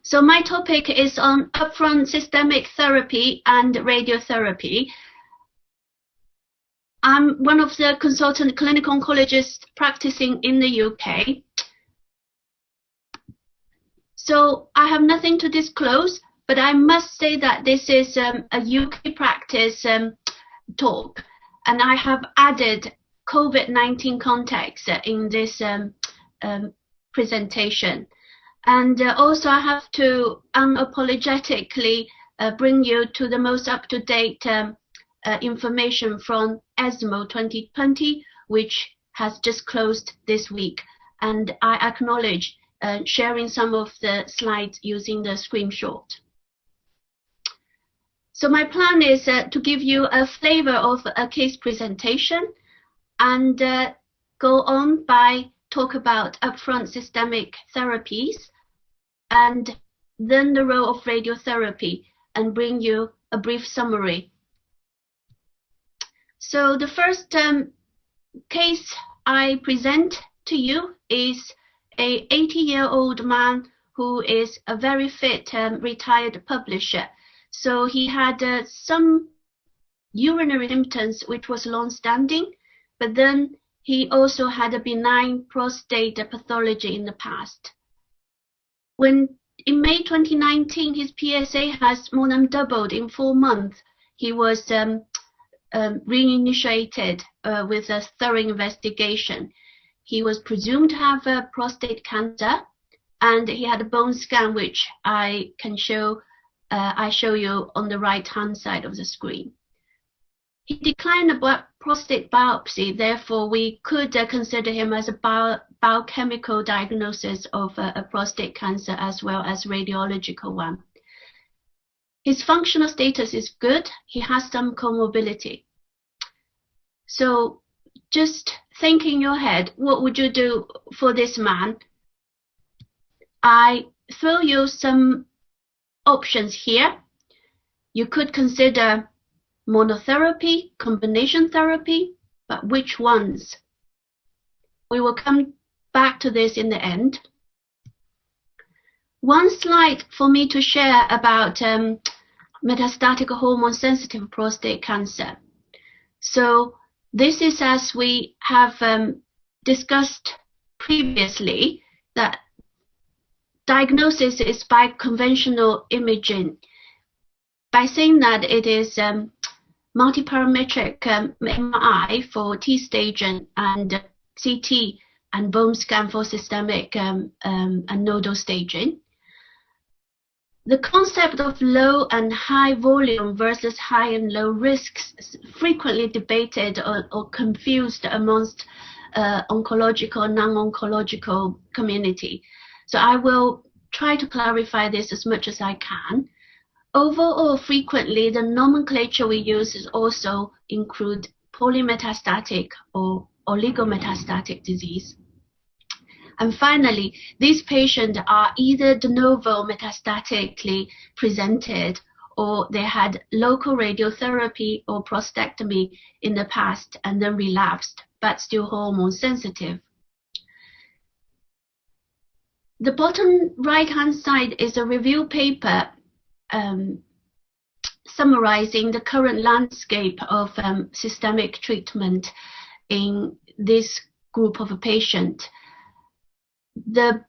So my topic is on upfront systemic therapy and radiotherapy. I'm one of the consultant clinical oncologists practicing in the UK. So I have nothing to disclose, but I must say that this is a UK practice talk, and I have added COVID-19 context in this presentation. And also I have to unapologetically bring you to the most up-to-date information from ESMO 2020, which has just closed this week. And I acknowledge sharing some of the slides using the screenshot. So my plan is to give you a flavor of a case presentation and go on by talk about upfront systemic therapies and then the role of radiotherapy and bring you a brief summary. So the first case I present to you is a 80-year-old man who is a very fit retired publisher. So he had some urinary symptoms which was long-standing, but then he also had a benign prostate pathology in the past. When in May 2019 his PSA has more than doubled in 4 months, he was reinitiated with a thorough investigation. He was presumed to have prostate cancer, and he had a bone scan which I can show. I show you on the right-hand side of the screen. He declined a prostate biopsy, therefore we could consider him as a biochemical diagnosis of a prostate cancer as well as radiological one. His functional status is good. He has some comorbidity. So just think in your head, what would you do for this man? I throw you some options here. You could consider monotherapy, combination therapy, but which ones? We will come back to this in the end. One slide for me to share about metastatic hormone-sensitive prostate cancer. So this is, as we have discussed previously, that diagnosis is by conventional imaging. By saying that it is multiparametric MRI for T-stage and CT and bone scan for systemic and nodal staging. The concept of low and high volume versus high and low risks is frequently debated or confused amongst oncological and non-oncological community. So I will try to clarify this as much as I can. Overall, frequently, the nomenclature we use is also include polymetastatic or oligometastatic disease. And finally, these patients are either de novo metastatically presented or they had local radiotherapy or prostatectomy in the past and then relapsed, but still hormone sensitive. The bottom right-hand side is a review paper summarizing the current landscape of systemic treatment in this group of a patient. The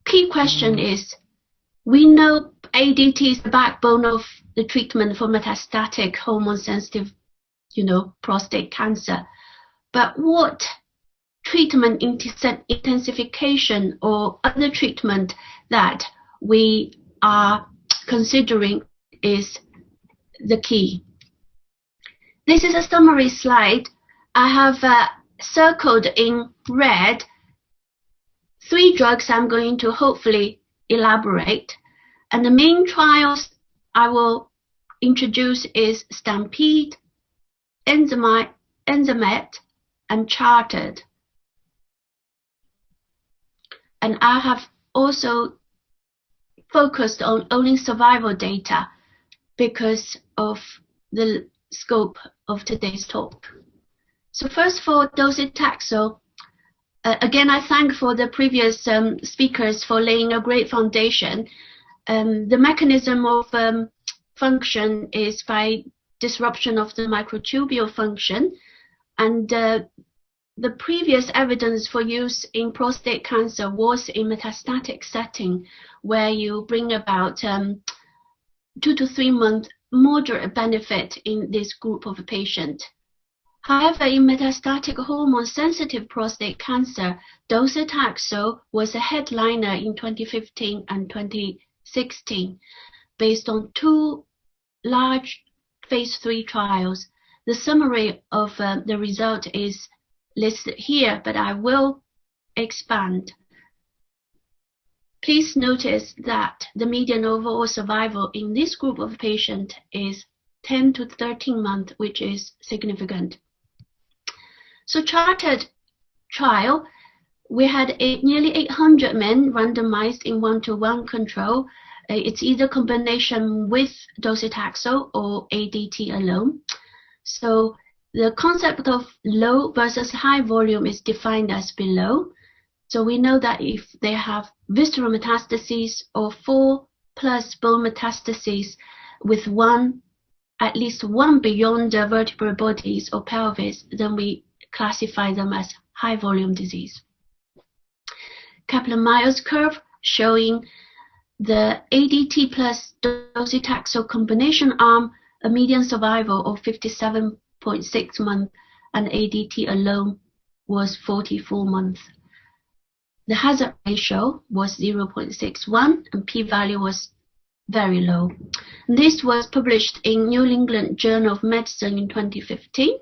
key question is, we know ADT is the backbone of the treatment for metastatic hormone-sensitive, prostate cancer. But what treatment intensification or other treatment that we are considering is the key? This is a summary slide. I have circled in red 3 drugs I'm going to hopefully elaborate. And the main trials I will introduce is STAMPEDE, ENZAMET, and CHARTED. And I have also focused on only survival data because of the scope of today's talk. So first for docetaxel, again I thank for the previous speakers for laying a great foundation. The mechanism of function is by disruption of the microtubule function, and the previous evidence for use in prostate cancer was in metastatic setting, where you bring about 2 to 3 month moderate benefit in this group of patient. However, in metastatic hormone-sensitive prostate cancer, docetaxel was a headliner in 2015 and 2016, based on 2 large phase 3 trials. The summary of the result is listed here, but I will expand. Please notice that the median overall survival in this group of patients is 10 to 13 months, which is significant. So charted trial, we had nearly 800 men randomized in 1-to-1 control. It's either combination with docetaxel or ADT alone. So the concept of low versus high volume is defined as below. So we know that if they have visceral metastases or 4+ bone metastases with at least one beyond the vertebral bodies or pelvis, then we classify them as high volume disease. Kaplan-Meier's curve showing the ADT plus docetaxel combination arm, a median survival of 57.6 months, and ADT alone was 44 months. The hazard ratio was 0.61 and p-value was very low. This was published in New England Journal of Medicine in 2015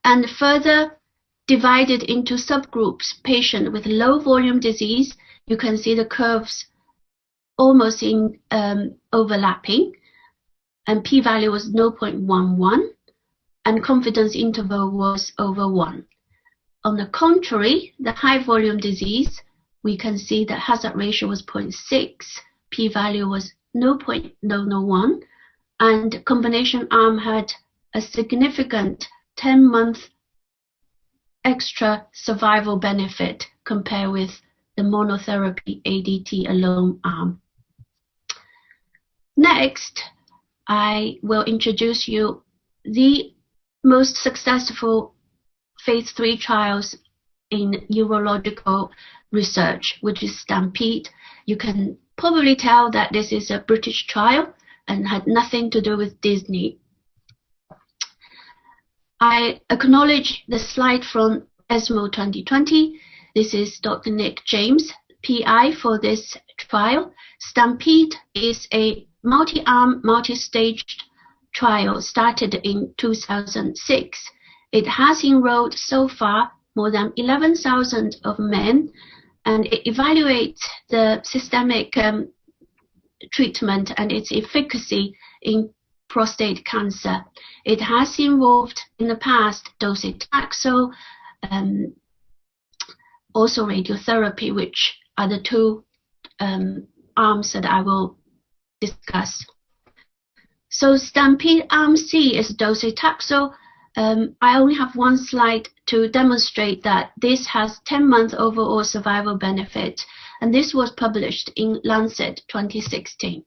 and further divided into subgroups. Patient with low volume disease, you can see the curves almost in overlapping, and p-value was 0.11 and confidence interval was over 1. On the contrary, the high volume disease, we can see the hazard ratio was 0.6, p-value was 0.001, and combination arm had a significant 10-month extra survival benefit compared with the monotherapy ADT alone arm. Next, I will introduce you the most successful phase 3 trials in urological research, which is STAMPEDE. You can probably tell that this is a British trial and had nothing to do with Disney. I acknowledge the slide from ESMO 2020. This is Dr. Nick James, PI for this trial. STAMPEDE is a multi-arm, multi-staged trial started in 2006. It has enrolled so far more than 11,000 of men, and it evaluates the systemic treatment and its efficacy in prostate cancer. It has involved in the past docetaxel, also radiotherapy, which are the 2 arms that I will discuss. So STAMPEDE arm C is docetaxel. I only have one slide to demonstrate that this has 10-month overall survival benefit, and this was published in Lancet 2016.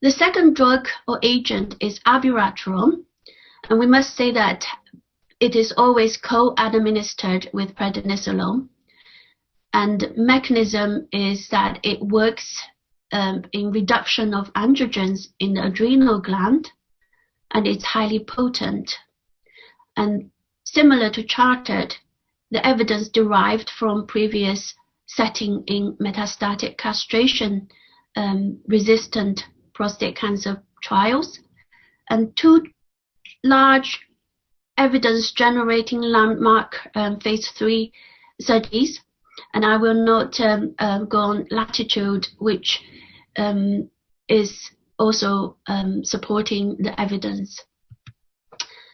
The second drug or agent is Abiraterone, and we must say that it is always co-administered with prednisolone, and mechanism is that it works in reduction of androgens in the adrenal gland, and it's highly potent. And similar to Chartered, the evidence derived from previous setting in metastatic castration resistant prostate cancer trials, and 2 large evidence generating landmark phase 3 studies. And I will not go on Latitude, which is also supporting the evidence.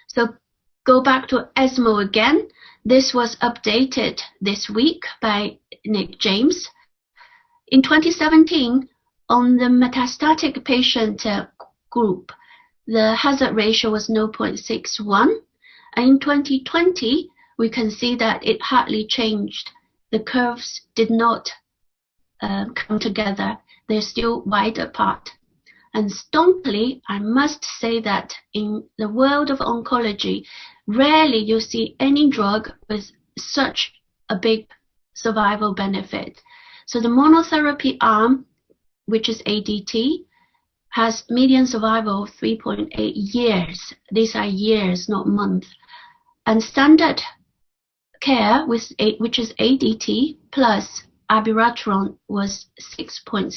So go back to ESMO again. This was updated this week by Nick James. In 2017, on the metastatic patient group, the hazard ratio was 0.61. And in 2020, we can see that it hardly changed. the curves did not come together. They're still wide apart. And strongly, I must say that in the world of oncology, rarely you see any drug with such a big survival benefit. So the monotherapy arm, which is ADT, has median survival of 3.8 years. These are years, not months. And standard care, which is ADT plus Abiraterone, was 6.6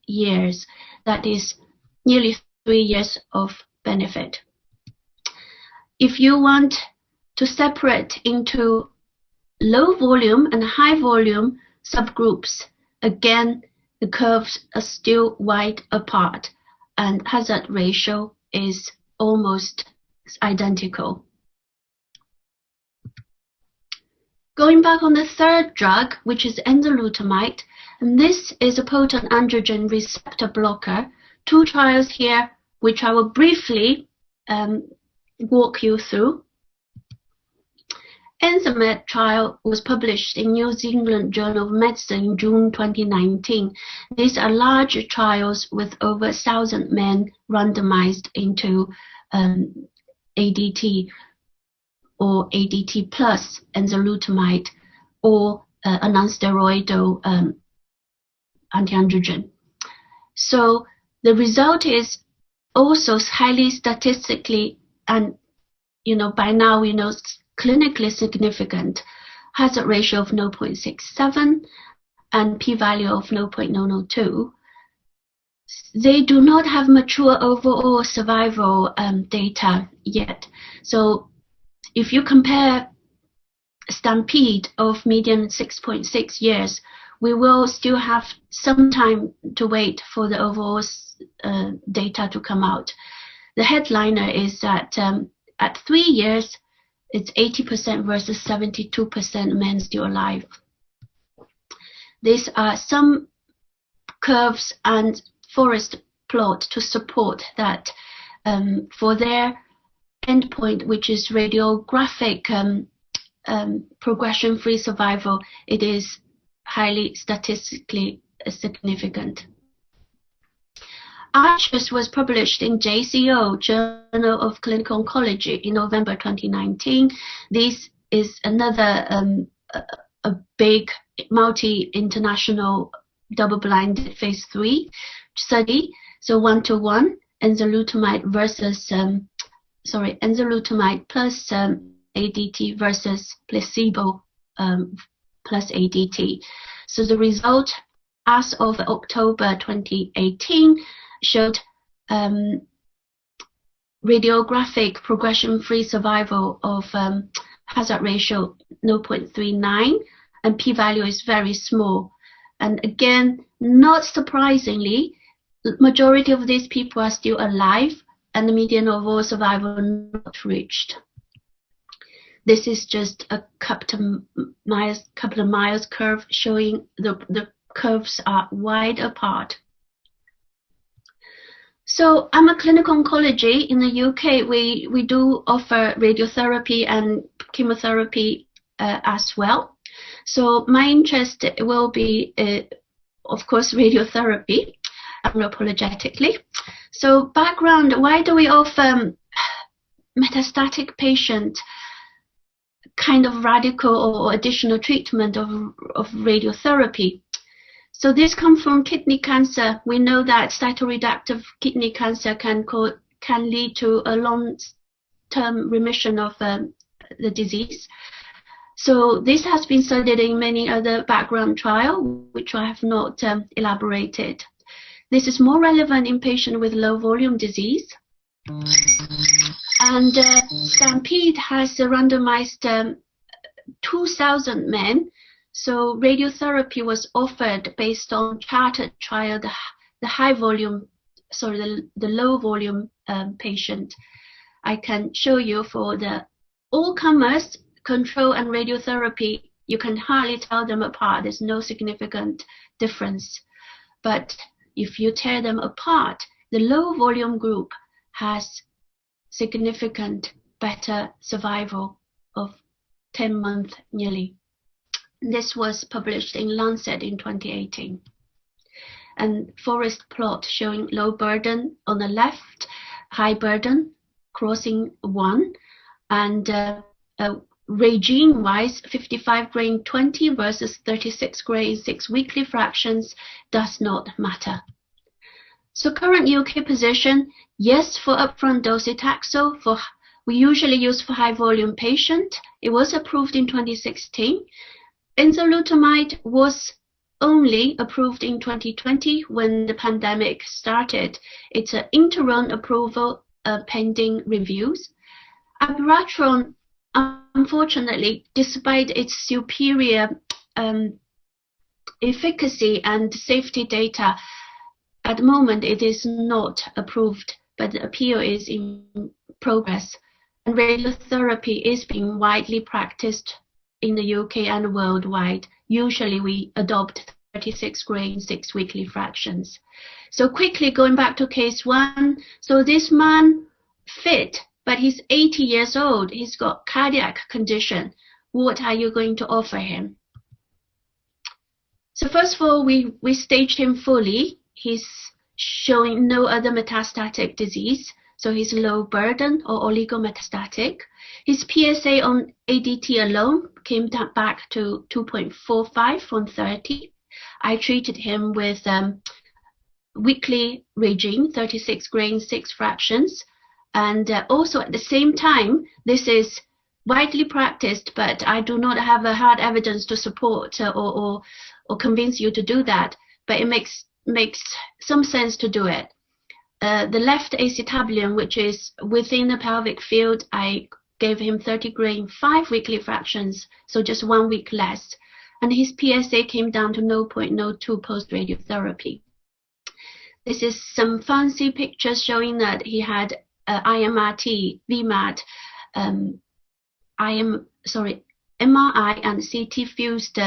years. That is nearly 3 years of benefit. If you want to separate into low volume and high volume subgroups, again, the curves are still wide apart, and hazard ratio is almost identical. Going back on the third drug, which is enzalutamide, and this is a potent androgen receptor blocker. 2 trials here, which I will briefly walk you through. ENZAMED trial was published in New Zealand Journal of Medicine in June 2019. These are large trials with over 1,000 men randomized into ADT or ADT plus enzalutamide or a non-steroidal antiandrogen. So the result is also highly statistically and, by now we know clinically significant, hazard ratio of 0.67 and p-value of 0.002. They do not have mature overall survival data yet. So if you compare STAMPEDE of median 6.6 years, we will still have some time to wait for the overall data to come out. The headliner is that at 3 years, it's 80% versus 72% men still alive. These are some curves and forest plot to support that for their endpoint, which is radiographic progression-free survival, it is highly statistically significant. iTRUE was published in JCO, Journal of Clinical Oncology, in November 2019. This is another a big multi-international double-blinded phase 3 study. So 1-to-1 enzalutamide versus enzalutamide plus ADT versus placebo plus ADT. So the result as of October 2018 showed radiographic progression-free survival of hazard ratio 0.39, and p-value is very small. And again, not surprisingly, the majority of these people are still alive, and the median overall survival not reached. This is just a couple of miles curve showing the curves are wide apart. So I'm a clinical oncology in the UK. We do offer radiotherapy and chemotherapy as well. So my interest will be, of course, radiotherapy, unapologetically. So background, why do we offer metastatic patient kind of radical or additional treatment of radiotherapy? So this comes from kidney cancer. We know that cytoreductive kidney cancer can lead to a long-term remission of the disease. So this has been studied in many other background trials, which I have not elaborated. This is more relevant in patients with low volume disease. And STAMPEDE has randomized 2,000 men. So radiotherapy was offered based on charted trial, the low volume patient. I can show you for the all-comers, control and radiotherapy, you can hardly tell them apart. There's no significant difference. But if you tear them apart, the low volume group has significant better survival of 10 months nearly. This was published in Lancet in 2018. And forest plot showing low burden on the left, high burden crossing 1, and regime-wise, 55 grain 20 versus 36 grain 6 weekly fractions does not matter. So current UK position, yes for upfront docetaxel, we usually use for high volume patient. It was approved in 2016. Enzalutamide was only approved in 2020 when the pandemic started. It's an interim approval pending reviews. Abiraterone, unfortunately, despite its superior efficacy and safety data, at the moment it is not approved, but the appeal is in progress. And radiotherapy is being widely practiced in the UK and worldwide. Usually we adopt 36 grain 6 weekly fractions. So quickly going back to case 1. So this man fit, but he's 80 years old. He's got cardiac condition. What are you going to offer him? So first of all, we staged him fully. He's showing no other metastatic disease. So he's low burden or oligometastatic. His PSA on ADT alone came back to 2.45 from 30. I treated him with weekly regime, 36 grain 6 fractions. And also at the same time, this is widely practiced, but I do not have a hard evidence to support or convince you to do that. But it makes some sense to do it. The left acetabulum, which is within the pelvic field, I gave him 30 grain 5 weekly fractions, so just 1 week less. And his PSA came down to 0.02 post-radiotherapy. This is some fancy pictures showing that he had IMRT, VMAT, MRI and CT fused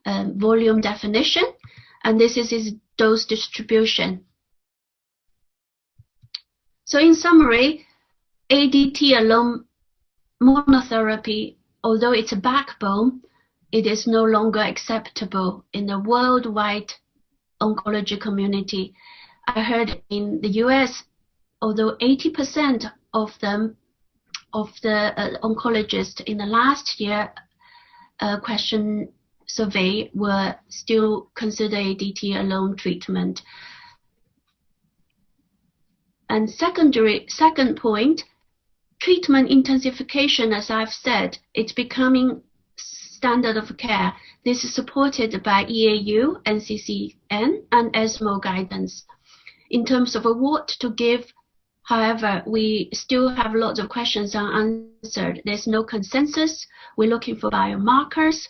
volume definition. And this is his dose distribution. So in summary, ADT alone monotherapy, although it's a backbone, it is no longer acceptable in the worldwide oncology community. I heard in the US, although 80% of the oncologists in the last year question survey were still consider ADT alone treatment. And second point, treatment intensification, as I've said, it's becoming standard of care. This is supported by EAU, NCCN, and ESMO guidance. In terms of what to give, however, we still have lots of questions unanswered. There's no consensus. We're looking for biomarkers.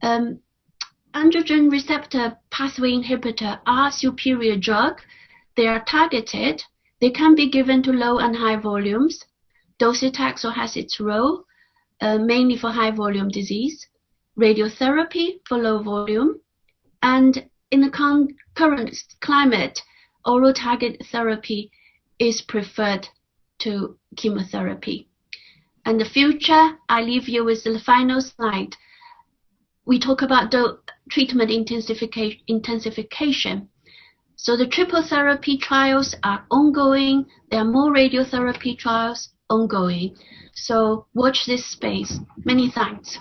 Androgen receptor pathway inhibitor are superior drug. They are targeted. They can be given to low and high volumes. Docetaxel has its role, mainly for high volume disease. Radiotherapy for low volume. And in the current climate, oral target therapy is preferred to chemotherapy. And the future, I leave you with the final slide. We talk about the treatment intensification. So the triple therapy trials are ongoing. There are more radiotherapy trials ongoing. So watch this space. Many thanks.